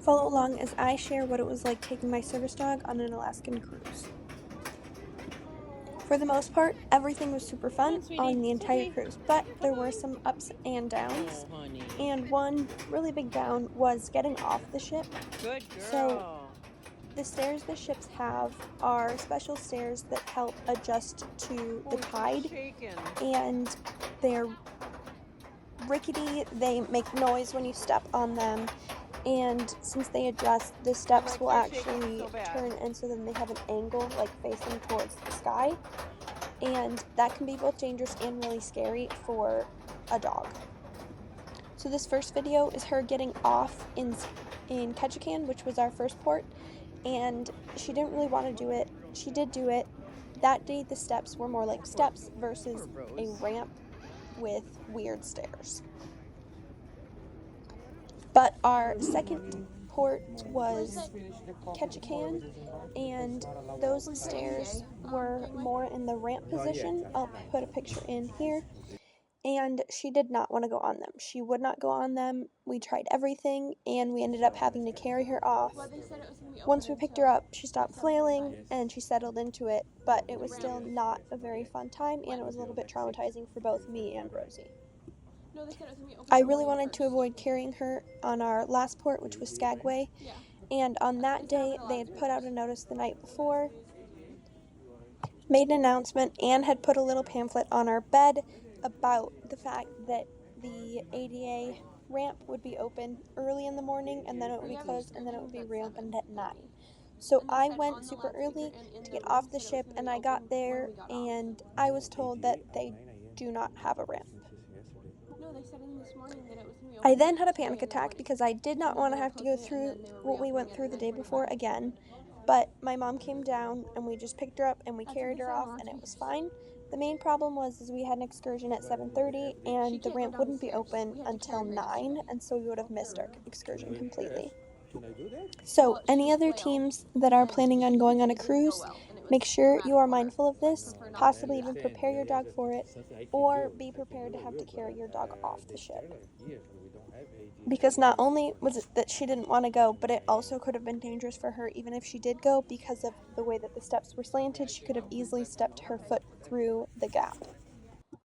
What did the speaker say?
Follow along as I share what it was like taking my service dog on an Alaskan cruise. For the most part, everything was super fun on the entire cruise, but there were some ups and downs, and one really big down was getting off the ship. Good girl. So the stairs the ships have are special stairs that help adjust to the tide, and they're rickety, they make noise when you step on them, and since they adjust, the steps will actually turn and so then they have an angle like facing towards the sky, and that can be both dangerous and really scary for a dog. So this first video is her getting off in Ketchikan, which was our first port, and she didn't really want to do it. She did do it. That day the steps were more like steps versus a ramp with weird stairs. But our second port was Ketchikan, and those stairs were more in the ramp position. I'll put a picture in here. And she did not want to go on them. She would not go on them. We tried everything, and we ended up having to carry her off. Once we picked her up, she stopped flailing, and she settled into it, but it was still not a very fun time, and it was a little bit traumatizing for both me and Rosie. I really wanted to avoid carrying her on our last port, which was Skagway, and on that day, they had put out a notice the night before, made an announcement, and had put a little pamphlet on our bed about the fact that the ADA ramp would be open early in the morning, and then it would be closed, and then it would be reopened at 9. So I went super early to get off the ship, and I got there, and I was told that they do not have a ramp. I then had a panic attack because I did not want to have to go through what we went through the day before again, but my mom came down, and we just picked her up, and we carried her off, and it was fine. The main problem was we had an excursion at 7:30, and the ramp wouldn't be open until 9, and so we would have missed our excursion completely. So, any other teams that are planning on going on a cruise, make sure you are mindful of this, possibly even prepare your dog for it, or be prepared to have to carry your dog off the ship. Because not only was it that she didn't want to go, but it also could have been dangerous for her even if she did go because of the way that the steps were slanted. She could have easily stepped her foot through the gap.